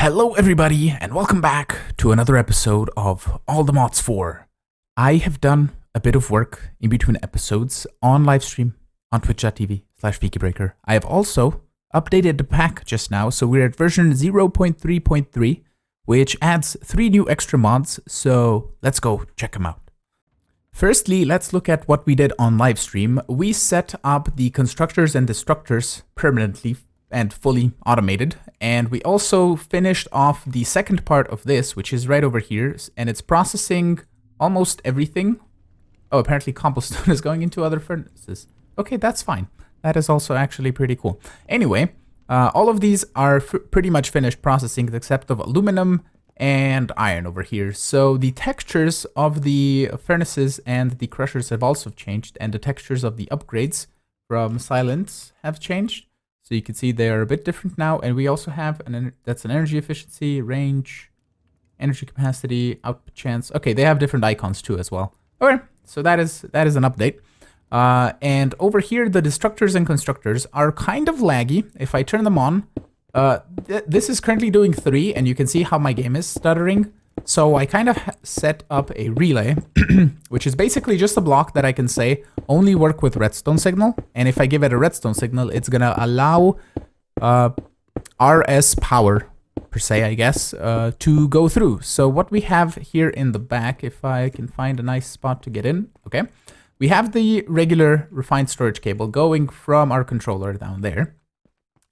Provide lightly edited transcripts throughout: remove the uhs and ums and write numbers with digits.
Hello everybody and welcome back to another episode of All the Mods 4. I have done a bit of work in between episodes on livestream on twitch.tv/VikiBreaker. I have also updated the pack just now, so we're at version 0.3.3, which adds 3 new extra mods, so let's go check them out. Firstly, let's look at what we did on livestream. We set up the constructors and destructors permanently and fully automated, and we also finished off the second part of this, which is right over here, and it's processing almost everything. Oh, apparently cobblestone is going into other furnaces. Okay, that's fine. That is also actually pretty cool. Anyway, all of these are pretty much finished processing except of aluminum and iron over here. So the textures of the furnaces and the crushers have also changed, and the textures of the upgrades from silence have changed. So you can see they are a bit different now, and we also have that's an energy efficiency, range, energy capacity, output chance. Okay, they have different icons too as well. Okay, so that is an update. And over here, the destructors and constructors are kind of laggy. If I turn them on, this is currently doing 3, and you can see how my game is stuttering. So I kind of set up a relay, which is basically just a block that I can say only work with redstone signal. And if I give it a redstone signal, it's going to allow RS power, per se, I guess, to go through. So what we have here in the back, if I can find a nice spot to get in, okay, we have the regular refined storage cable going from our controller down there.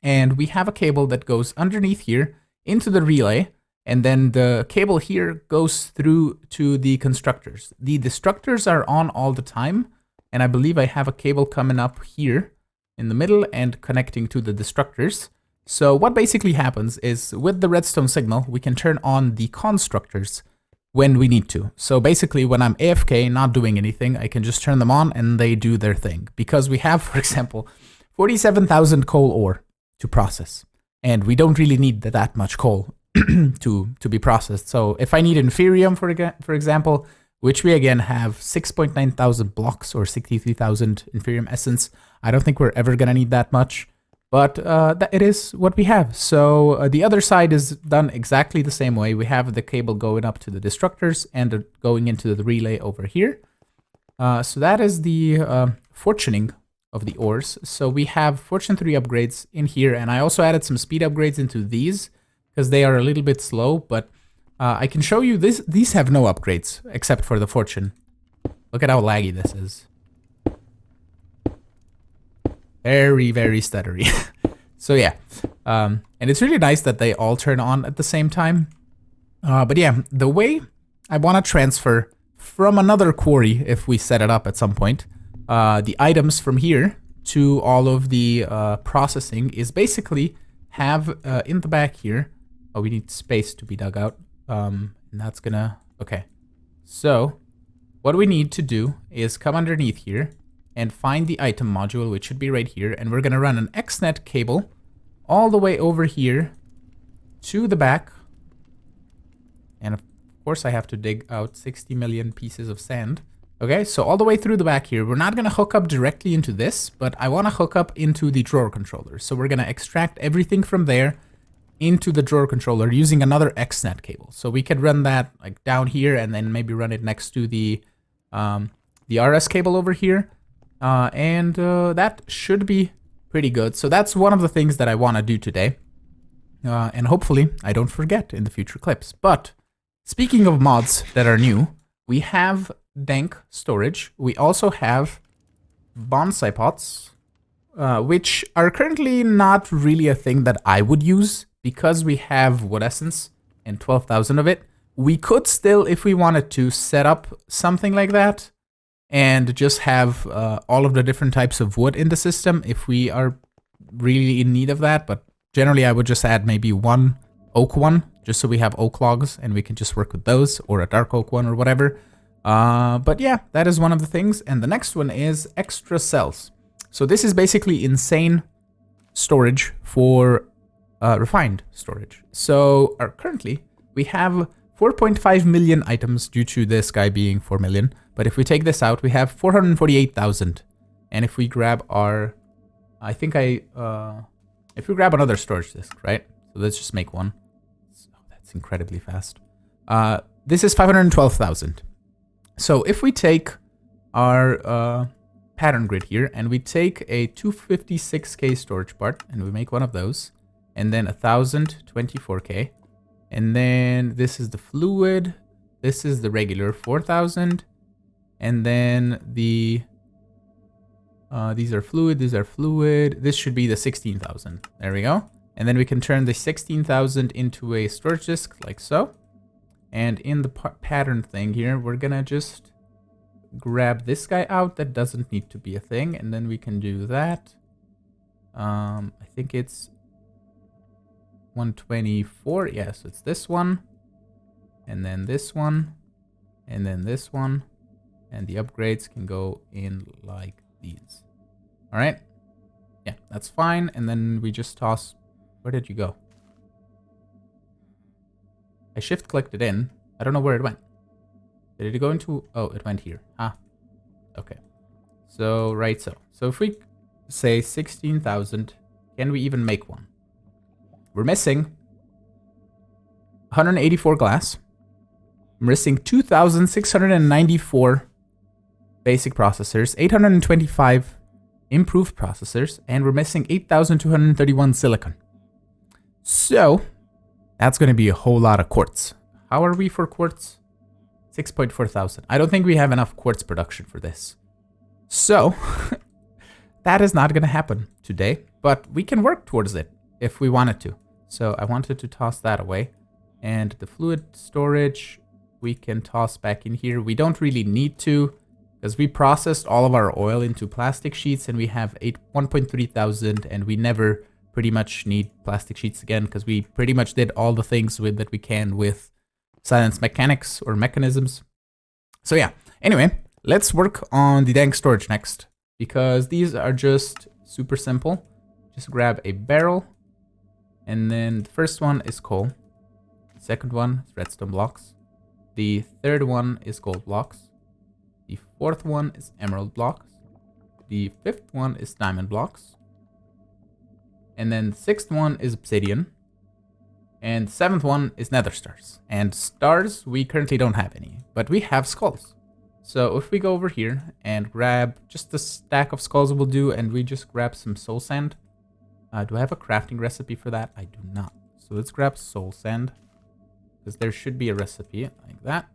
And we have a cable that goes underneath here into the relay. And then the cable here goes through to the constructors. The destructors are on all the time. And I believe I have a cable coming up here in the middle and connecting to the destructors. So what basically happens is with the redstone signal, we can turn on the constructors when we need to. So basically when I'm AFK, not doing anything, I can just turn them on and they do their thing. Because we have, for example, 47,000 coal ore to process. And we don't really need that much coal to be processed. So if I need inferium, for example, which we again have 6.9 thousand blocks or 63,000 inferium essence, I don't think we're ever gonna need that much, but it is what we have. So the other side is done exactly the same way. We have the cable going up to the destructors and going into the relay over here. So that is the fortuning of the ores. So we have Fortune 3 upgrades in here, and I also added some speed upgrades into these, because they are a little bit slow, but I can show you this. These have no upgrades except for the fortune. Look at how laggy this is. Very, very stuttery. So yeah, and it's really nice that they all turn on at the same time. But yeah, the way I want to transfer from another quarry, if we set it up at some point, the items from here to all of the processing is basically have in the back here. Oh, we need space to be dug out. And that's gonna... Okay. So, what we need to do is come underneath here and find the item module, which should be right here. And we're gonna run an XNet cable all the way over here to the back. And of course I have to dig out 60 million pieces of sand. Okay, so all the way through the back here. We're not gonna hook up directly into this, but I wanna hook up into the drawer controller. So we're gonna extract everything from there into the drawer controller using another XNet cable. So we could run that like down here and then maybe run it next to the RS cable over here. And that should be pretty good. So that's one of the things that I want to do today. And hopefully I don't forget in the future clips. But speaking of mods that are new, we have Dank Storage. We also have Bonsai Pots, which are currently not really a thing that I would use, because we have wood essence and 12,000 of it. We could still, if we wanted to, set up something like that and just have all of the different types of wood in the system if we are really in need of that. But generally I would just add maybe one oak one, just so we have oak logs and we can just work with those, or a dark oak one or whatever. But yeah, that is one of the things. And the next one is extra cells. So this is basically insane storage for refined storage. So currently we have 4.5 million items due to this guy being 4 million. But if we take this out, we have 448,000. And if we grab our, if we grab another storage disk, right? So let's just make one. It's incredibly fast. This is 512,000. So if we take our pattern grid here and we take a 256k storage part and we make one of those, and then 1024k, and then this is the fluid, this is the regular 4000, and then the these are fluid, this should be the 16,000. There we go. And then we can turn the 16,000 into a storage disk like so. And in the pattern thing here, we're gonna just grab this guy out. That doesn't need to be a thing. And then we can do that. I think it's 124. Yeah, so it's this one. And then this one. And then this one. And the upgrades can go in like these. All right. Yeah, that's fine. And then we just toss. Where did you go? I shift clicked it in. I don't know where it went. Did it go into? Oh, it went here. Ah, okay. So right so. So if we say 16,000, can we even make one? We're missing 184 glass. We're missing 2,694 basic processors, 825 improved processors, and we're missing 8,231 silicon. So that's going to be a whole lot of quartz. How are we for quartz? 6.4 thousand. I don't think we have enough quartz production for this. So that is not going to happen today, but we can work towards it if we wanted to. So I wanted to toss that away. And the fluid storage, we can toss back in here. We don't really need to, because we processed all of our oil into plastic sheets and we have 1.3 thousand, and we never pretty much need plastic sheets again because we pretty much did all the things with that we can with silence mechanics or mechanisms. So yeah, anyway, let's work on the Dank Storage next, because these are just super simple. Just grab a barrel, and then the first one is coal. The second one is redstone blocks. The third one is gold blocks. The fourth one is emerald blocks. The fifth one is diamond blocks. And then the sixth one is obsidian. And the seventh one is nether stars. And stars, we currently don't have any, but we have skulls. So if we go over here and grab just a stack of skulls will do, and we just grab some soul sand. Do I have a crafting recipe for that? I do not. So let's grab soul sand, because there should be a recipe like that.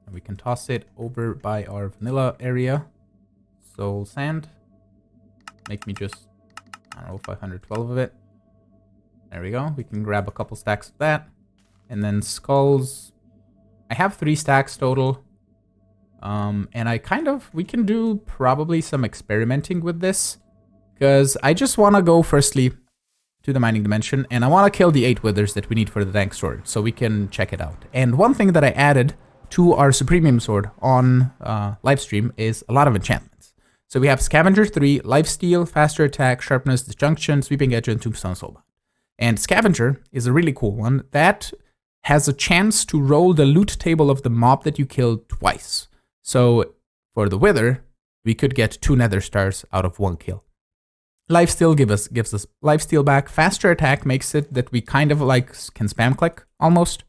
And we can toss it over by our vanilla area. Soul sand. Make me just, I don't know, 512 of it. There we go. We can grab a couple stacks of that. And then skulls. I have 3 stacks total. And we can do probably some experimenting with this. Because I just want to go firstly to the mining dimension. And I want to kill the 8 withers that we need for the Dank Storage, so we can check it out. And one thing that I added to our Supremium Sword on livestream is a lot of enchantments. So we have Scavenger 3, Lifesteal, Faster Attack, Sharpness, Disjunction, Sweeping Edge, and Tombstone Soulbound. And Scavenger is a really cool one that has a chance to roll the loot table of the mob that you killed twice. So for the Wither, we could get 2 nether stars out of 1 kill. Lifesteal gives us lifesteal back. Faster Attack makes it that we kind of like can spam click almost.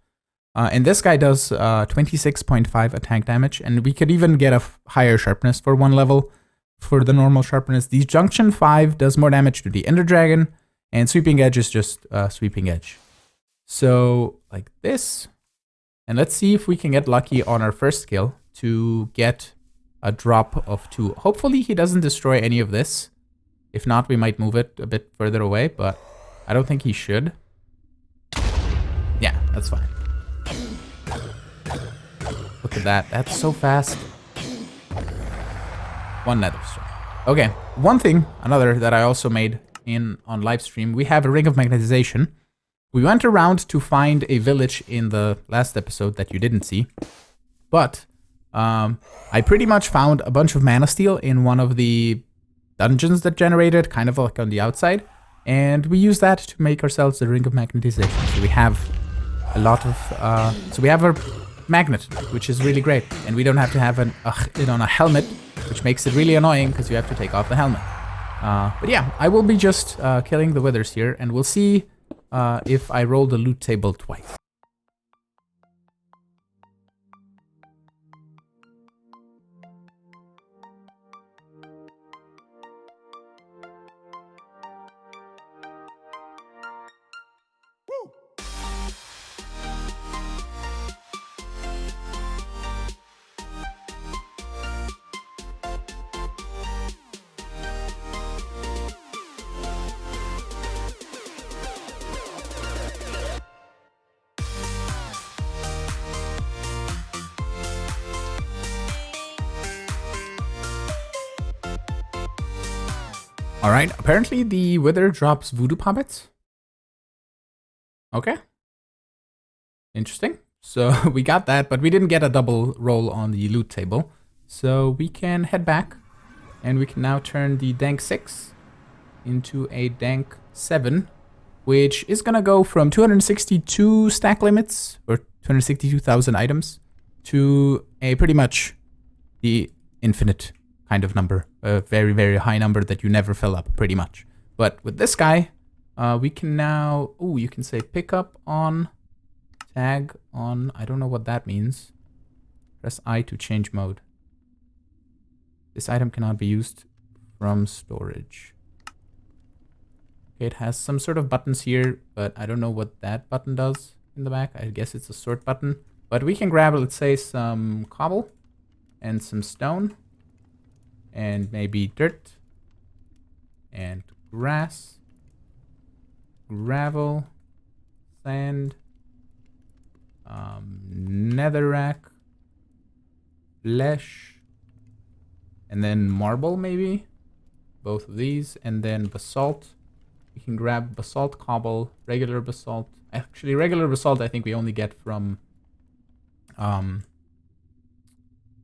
And this guy does 26.5 attack damage, and we could even get a higher sharpness for 1 level for the normal sharpness. The Junction 5 does more damage to the Ender Dragon, and Sweeping Edge is just Sweeping Edge. So like this, and let's see if we can get lucky on our first kill to get a drop of 2. Hopefully he doesn't destroy any of this. If not, we might move it a bit further away, but I don't think he should. Yeah, that's fine. Look at that. That's so fast. 1 nether star. Okay, another that I also made on live stream, we have a Ring of Magnetization. We went around to find a village in the last episode that you didn't see, but I pretty much found a bunch of mana steel in one of the dungeons that generated, kind of like on the outside, and we use that to make ourselves the Ring of Magnetization. So we have a lot of, so we have our magnet, which is really great, and we don't have to have it on a helmet, which makes it really annoying because you have to take off the helmet. But yeah, I will be just killing the withers here, and we'll see if I roll the loot table twice. All right, apparently the Wither drops voodoo puppets. Okay. Interesting. So we got that, but we didn't get a double roll on the loot table. So we can head back, and we can now turn the Dank 6 into a Dank 7, which is gonna go from 262 stack limits, or 262,000 items, to a pretty much the infinite kind of number. A very, very high number that you never fill up, pretty much. But with this guy, we can now, you can say pick up on, tag on, I don't know what that means. Press I to change mode. This item cannot be used from storage. Okay, it has some sort of buttons here, but I don't know what that button does in the back. I guess it's a sort button. But we can grab, let's say, some cobble and some stone and maybe dirt and grass, gravel, sand, netherrack, flesh, and then marble maybe, both of these, and then basalt. We can grab basalt, cobble, regular basalt. Actually, regular basalt I think we only get from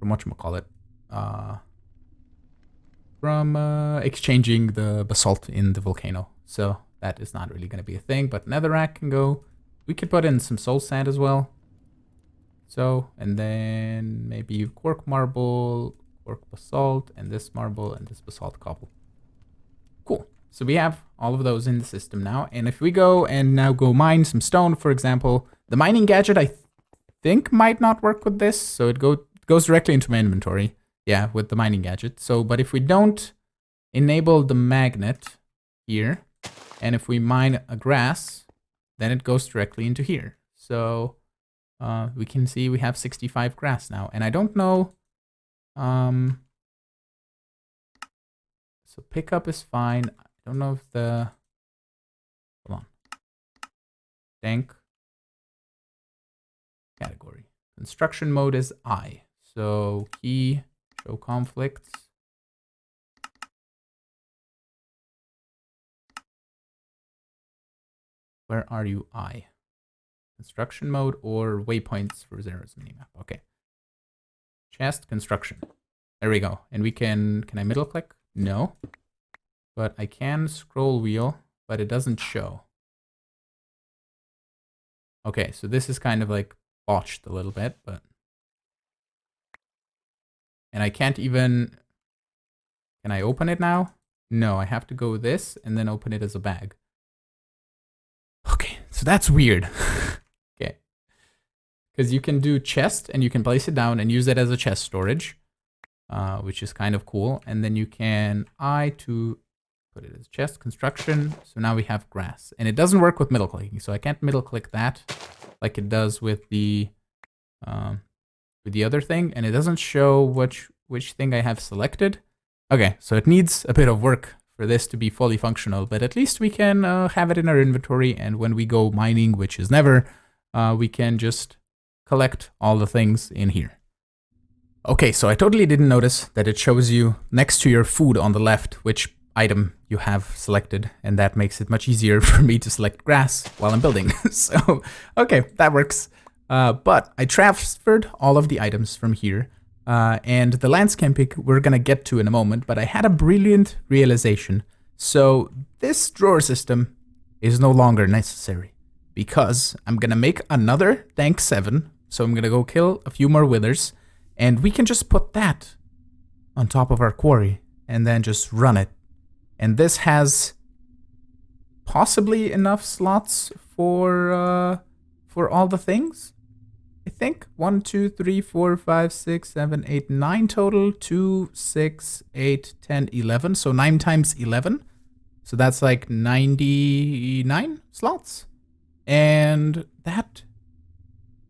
whatchamacallit, from exchanging the basalt in the volcano. So that is not really going to be a thing, but netherrack can go. We could put in some soul sand as well. So, and then maybe cork marble, cork basalt, and this marble, and this basalt cobble. Cool. So we have all of those in the system now. And if we go and now go mine some stone, for example, the mining gadget I think might not work with this. So it goes directly into my inventory. Yeah, with the mining gadget. So, but if we don't enable the magnet here, and if we mine a grass, then it goes directly into here. So we can see we have 65 grass now. And I don't know. So pickup is fine. I don't know if the, hold on. Dank category. Construction mode is I. So key, show conflicts. Where are you, I? Construction mode or waypoints for zeros minimap? Okay. Chest construction. There we go. And we can I middle click? No. But I can scroll wheel, but it doesn't show. Okay, so this is kind of like botched a little bit, but. And I can't even, can I open it now? No, I have to go this and then open it as a bag. Okay, so that's weird. Okay. Because you can do chest and you can place it down and use it as a chest storage, which is kind of cool. And then you can to put it as chest construction. So now we have grass and it doesn't work with middle clicking. So I can't middle click that like it does with the other thing, and it doesn't show which thing I have selected. Okay, so it needs a bit of work for this to be fully functional, but at least we can have it in our inventory, and when we go mining, which is never, we can just collect all the things in here. Okay, so I totally didn't notice that it shows you next to your food on the left which item you have selected, and that makes it much easier for me to select grass while I'm building. So, okay, that works. But I transferred all of the items from here, and the landscaping we're gonna get to in a moment, but I had a brilliant realization. So this drawer system is no longer necessary because I'm gonna make another Dank 7. So I'm gonna go kill a few more withers, and we can just put that on top of our quarry and then just run it. And this has possibly enough slots for all the things. I think 1, 2, 3, 4, 5, 6, 7, 8, 9 total. 2, 6, 8, 10, 11. So 9 times 11. So that's like 99 slots. And that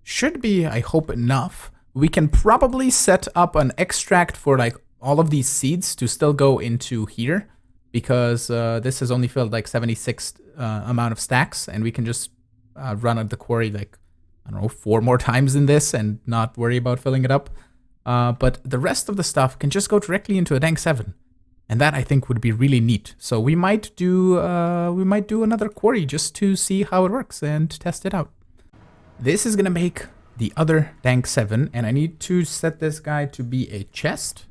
should be, I hope, enough. We can probably set up an extract for like all of these seeds to still go into here, because this has only filled like 76 amount of stacks, and we can just run at the quarry like, I don't know, 4 more times in this and not worry about filling it up. But the rest of the stuff can just go directly into a Dank 7. And that I think would be really neat. So we might do another quarry just to see how it works and test it out. This is gonna make the other Dank 7, and I need to set this guy to be a chest.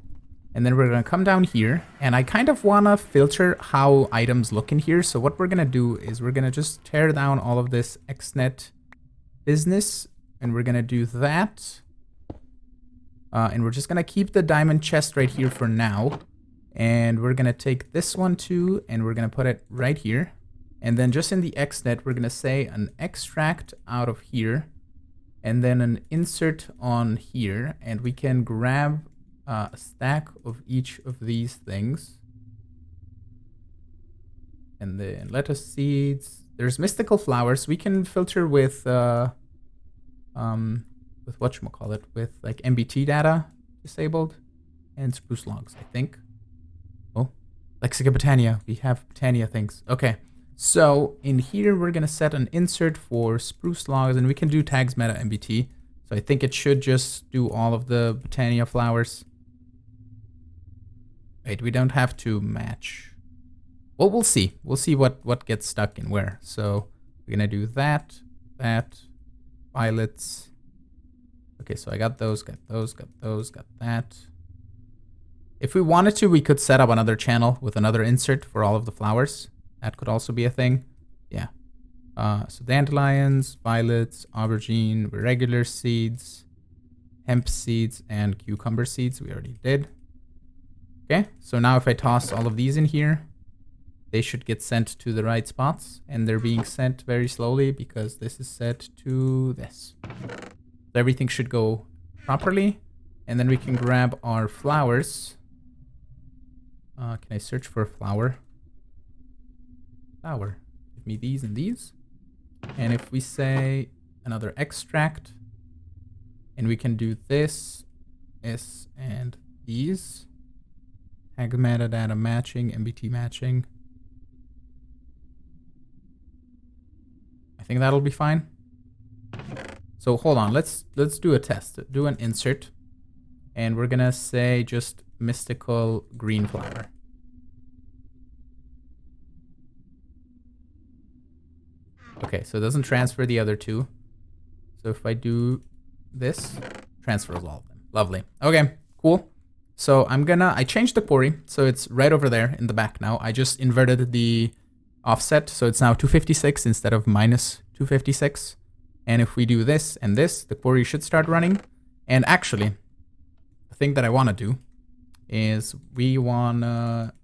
And then we're gonna come down here, and I kind of wanna filter how items look in here. So what we're gonna do is we're gonna just tear down all of this XNet business, and we're gonna do that. And we're just gonna keep the diamond chest right here for now. And we're gonna take this one too, and we're gonna put it right here. And then just in the XNet, we're gonna say an extract out of here, and then an insert on here, and we can grab a stack of each of these things. And then lettuce seeds. There's mystical flowers. We can filter with whatchamacallit, with like MBT data disabled, and spruce logs, I think. Oh, Lexica Botania. We have Botania things. Okay. So in here, we're going to set an insert for spruce logs, and we can do tags meta MBT. So I think it should just do all of the Botania flowers. Wait, we don't have to match. Well, we'll see. We'll see what gets stuck in where. So we're going to do that, violets. Okay, so I got those, got that. If we wanted to, we could set up another channel with another insert for all of the flowers. That could also be a thing. Yeah. So dandelions, violets, aubergine, regular seeds, hemp seeds, and cucumber seeds. We already did. Okay. So now if I toss all of these in here, they should get sent to the right spots. And they're being sent very slowly because this is set to this. So everything should go properly. And then we can grab our flowers. Can I search for a flower? Flower. Give me these and these. And if we say another extract, and we can do this, and these. Tag metadata matching, MBT matching. I think that'll be fine. So hold on, let's do a test. Do an insert. And we're gonna say just mystical green flower. Okay, so it doesn't transfer the other two. So if I do this, transfers all of them. Lovely. Okay, cool. So I changed the quarry, so it's right over there in the back now. I just inverted the offset, so it's now 256 instead of minus 256. And if we do this and this, the quarry should start running. And actually, the thing that I want to do is we want to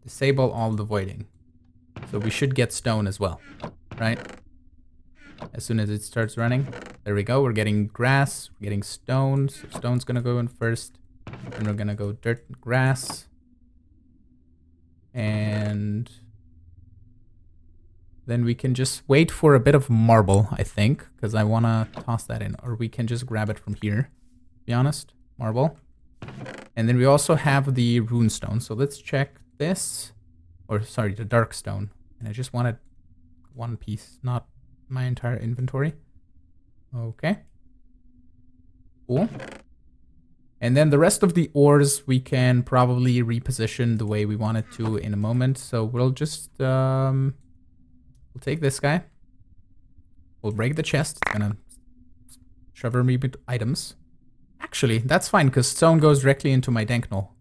disable all the voiding. So we should get stone as well, right? As soon as it starts running. There we go. We're getting grass. We're getting stones. So stone's going to go in first. And we're going to go dirt and grass. And then we can just wait for a bit of marble, I think. Because I want to toss that in. Or we can just grab it from here. To be honest. Marble. And then we also have the rune stone. So let's check this. Or sorry, the dark stone. And I just wanted one piece, not my entire inventory. Okay. Cool. And then the rest of the ores we can probably reposition the way we want it to in a moment. So we'll just we'll take this guy. We'll break the chest. It's gonna shove me with items. Actually, that's fine because stone goes directly into my dank knoll.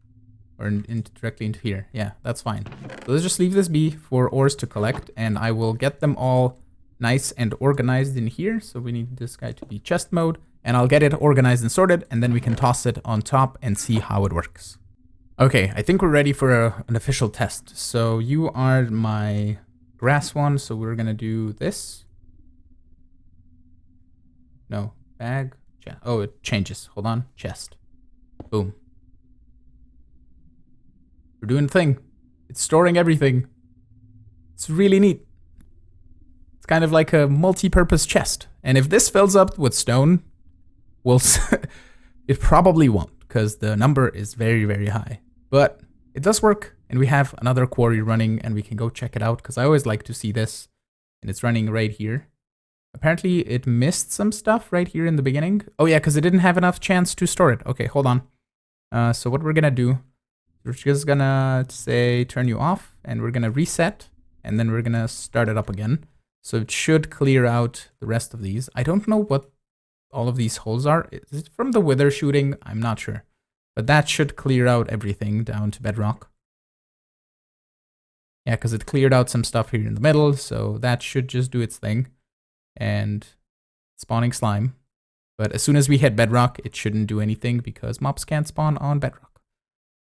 Or directly into here. Yeah, that's fine. So let's just leave this be for ores to collect. And I will get them all nice and organized in here. So we need this guy to be chest mode. And I'll get it organized and sorted. And then we can toss it on top and see how it works. Okay, I think we're ready for an official test. So you are my grass one. So we're going to do this. No, bag. Oh, it changes. Hold on. Chest. Boom. We're doing a thing. It's storing everything. It's really neat. It's kind of like a multi-purpose chest. And if this fills up with stone, it probably won't, because the number is very, very high. But it does work, and we have another quarry running, and we can go check it out, because I always like to see this. And it's running right here. Apparently, it missed some stuff right here in the beginning. Oh yeah, because it didn't have enough chance to store it. Okay, hold on. So what we're gonna do We're just gonna say turn you off, and we're gonna reset, and then we're gonna start it up again. So it should clear out the rest of these. I don't know what all of these holes are. Is it from the wither shooting? I'm not sure. But that should clear out everything down to bedrock. Yeah, because it cleared out some stuff here in the middle, so that should just do its thing. And spawning slime. But as soon as we hit bedrock, it shouldn't do anything because mobs can't spawn on bedrock.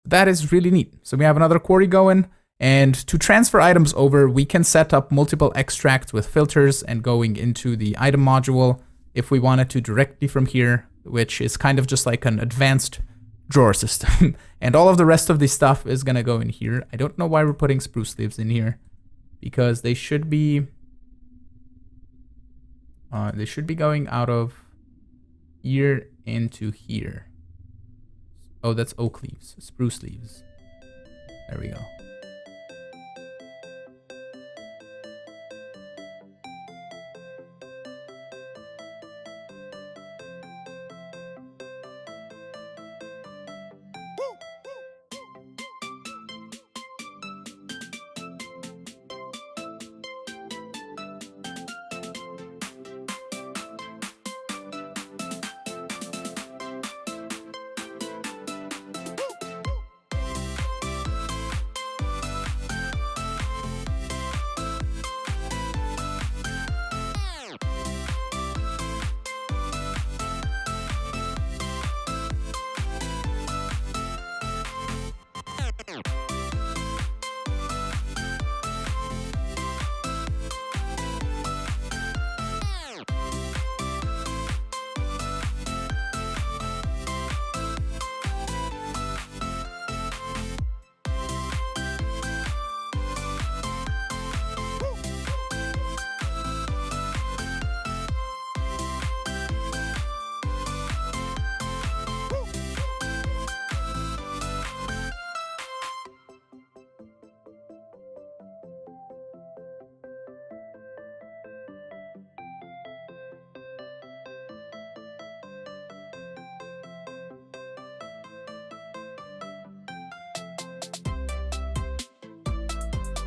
That is really neat. So we have another quarry going. And to transfer items over, we can set up multiple extracts with filters and going into the item module if we wanted to directly from here, which is kind of just like an advanced drawer system. And all of the rest of the stuff is going to go in here. I don't know why we're putting spruce leaves in here, because they should be going out of here into here. Oh, that's oak leaves, spruce leaves. There we go.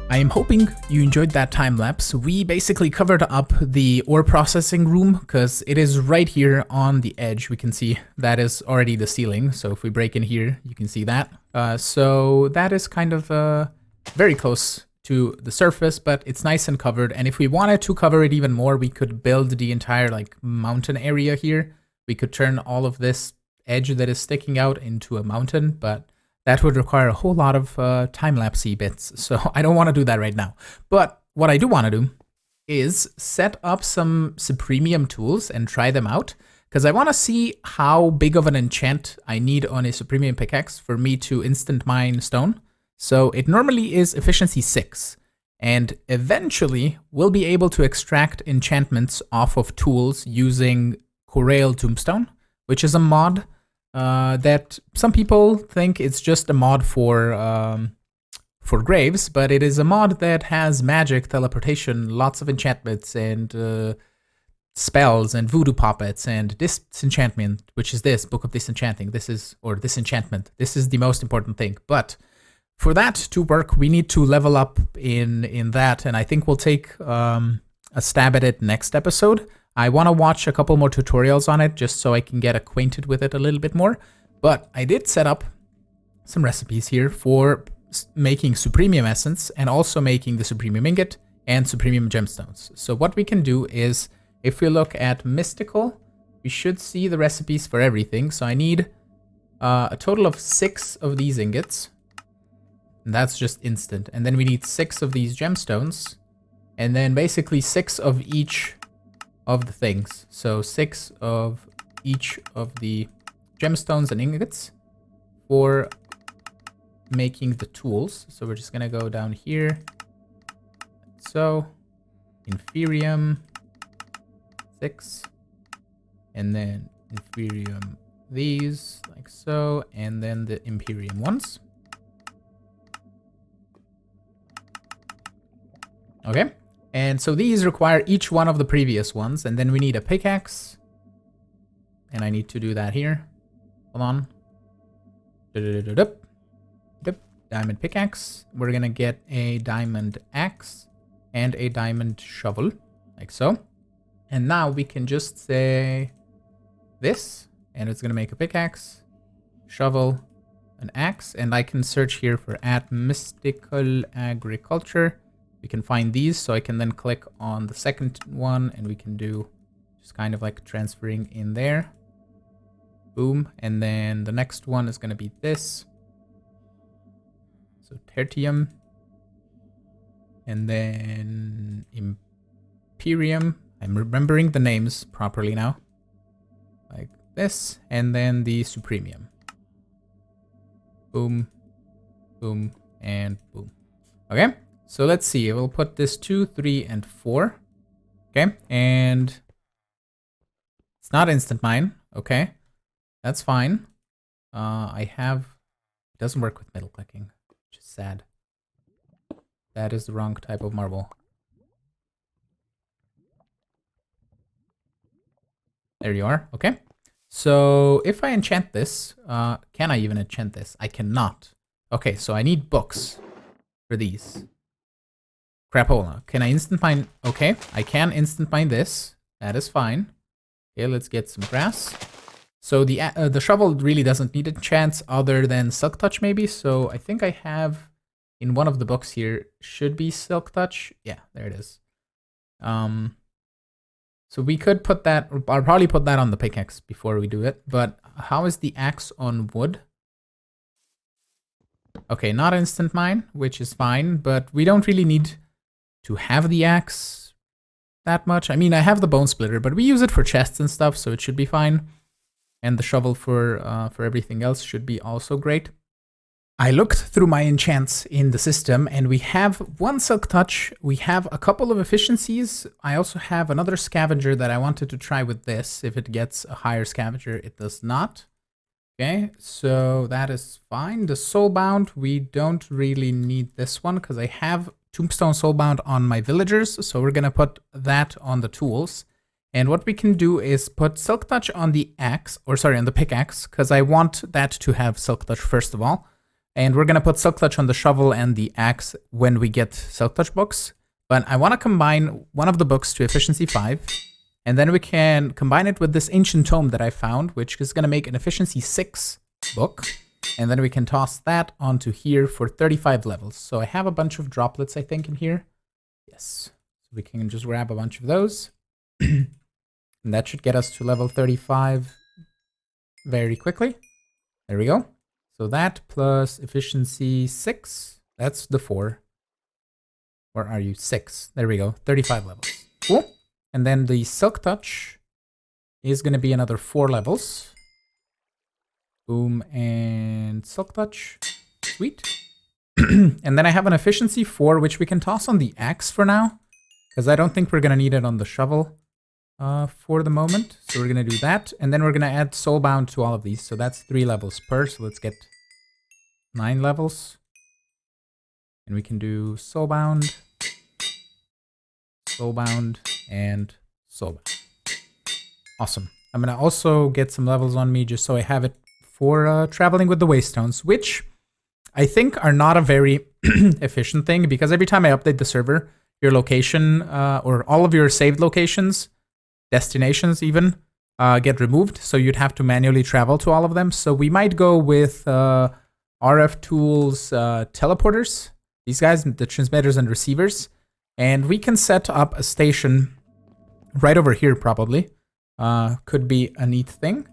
I am hoping you enjoyed that time lapse. We basically covered up the ore processing room because it is right here on the edge. We can see that is already the ceiling. So if we break in here, you can see that. So that is kind of very close to the surface, but it's nice and covered. And if we wanted to cover it even more, we could build the entire like mountain area here. We could turn all of this edge that is sticking out into a mountain, but that would require a whole lot of time-lapse-y bits, so I don't want to do that right now. But what I do want to do is set up some Supremium tools and try them out, because I want to see how big of an enchant I need on a Supremium pickaxe for me to instant mine stone. So it normally is efficiency 6, and eventually we'll be able to extract enchantments off of tools using Corail Tombstone, which is a mod that some people think it's just a mod for graves, but it is a mod that has magic, teleportation, lots of enchantments, and spells, and voodoo puppets, and disenchantment, which is this Book of Disenchanting. Or disenchantment. This is the most important thing. But for that to work, we need to level up in that, and I think we'll take a stab at it next episode. I want to watch a couple more tutorials on it just so I can get acquainted with it a little bit more. But I did set up some recipes here for making Supremium Essence and also making the Supremium Ingot and Supremium Gemstones. So what we can do is, if we look at Mystical, we should see the recipes for everything. So I need a total of 6 of these ingots. And that's just instant. And then we need 6 of these gemstones. And then basically 6 of each of the things. So 6 of each of the gemstones and ingots for making the tools. So we're just gonna go down here. So Inferium 6, and then Inferium these like so, and then the Imperium ones. Okay. And so these require each one of the previous ones, and then we need a pickaxe. And I need to do that here. Hold on. diamond pickaxe. We're gonna get a diamond axe and a diamond shovel, like so. And now we can just say this, and it's gonna make a pickaxe, shovel, an axe, and I can search here for mystical agriculture. We can find these, so I can then click on the second one, and we can do just kind of like transferring in there. Boom. And then the next one is going to be this. So tertium. And then imperium. I'm remembering the names properly now. Like this. And then the supremium. Boom. Boom. And boom. Okay. So let's see. We'll put this 2, 3, and 4. Okay. And it's not instant mine. Okay. That's fine. It doesn't work with middle clicking, which is sad. That is the wrong type of marble. There you are. Okay. So if I enchant this, can I even enchant this? I cannot. Okay, so I need books for these. Crapola. Can I instant mine? Okay, I can instant mine this. That is fine. Okay, let's get some grass. So the shovel really doesn't need enchants other than Silk Touch maybe. So I think I have in one of the books here should be Silk Touch. Yeah, there it is. So we could put that, I'll probably put that on the pickaxe before we do it. But how is the axe on wood? Okay, not instant mine, which is fine, but we don't really need to have the axe that much. I mean, I have the bone splitter, but we use it for chests and stuff, so it should be fine. And the shovel for everything else should be also great. I looked through my enchants in the system, and we have one Silk Touch. We have a couple of efficiencies. I also have another scavenger that I wanted to try with this. If it gets a higher scavenger, it does not. Okay, so that is fine. The Soulbound, we don't really need this one because I have Tombstone Soulbound on my villagers. So we're going to put that on the tools. And what we can do is put Silk Touch on the axe, or sorry, on the pickaxe, because I want that to have Silk Touch first of all. And we're going to put Silk Touch on the shovel and the axe when we get Silk Touch books. But I want to combine one of the books to efficiency 5. And then we can combine it with this ancient tome that I found, which is going to make an efficiency 6 book. And then we can toss that onto here for 35 levels. So I have a bunch of droplets, I think, in here. Yes. So we can just grab a bunch of those. And that should get us to level 35 very quickly. There we go. So that plus efficiency 6, that's the 4. Where are you? 6. There we go. 35 levels. Cool. And then the Silk Touch is going to be another 4 levels. Boom, and Silk Touch. Sweet. And then I have an efficiency 4, which we can toss on the axe for now, because I don't think we're going to need it on the shovel for the moment. So we're going to do that. And then we're going to add Soulbound to all of these. So that's 3 levels per. So let's get 9 levels. And we can do Soulbound, Soulbound, and Soulbound. Awesome. I'm going to also get some levels on me just so I have it for traveling with the Waystones, which I think are not a very efficient thing, because every time I update the server, your location or all of your saved locations, destinations even, get removed. So you'd have to manually travel to all of them. So we might go with RF Tools teleporters. These guys, the transmitters and receivers. And we can set up a station right over here probably. Could be a neat thing.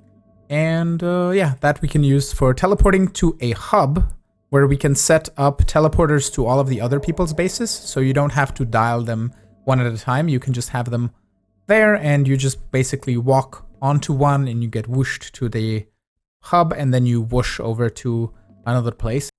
And yeah, that we can use for teleporting to a hub where we can set up teleporters to all of the other people's bases. So you don't have to dial them one at a time. You can just have them there and you just basically walk onto one and you get whooshed to the hub and then you whoosh over to another place.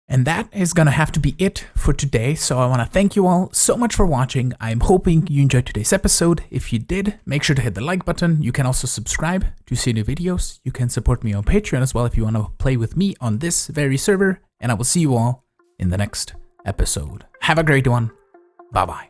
And that is gonna have to be it for today. So I wanna thank you all so much for watching. I'm hoping you enjoyed today's episode. If you did, make sure to hit the like button. You can also subscribe to see new videos. You can support me on Patreon as well if you wanna play with me on this very server. And I will see you all in the next episode. Have a great one. Bye-bye.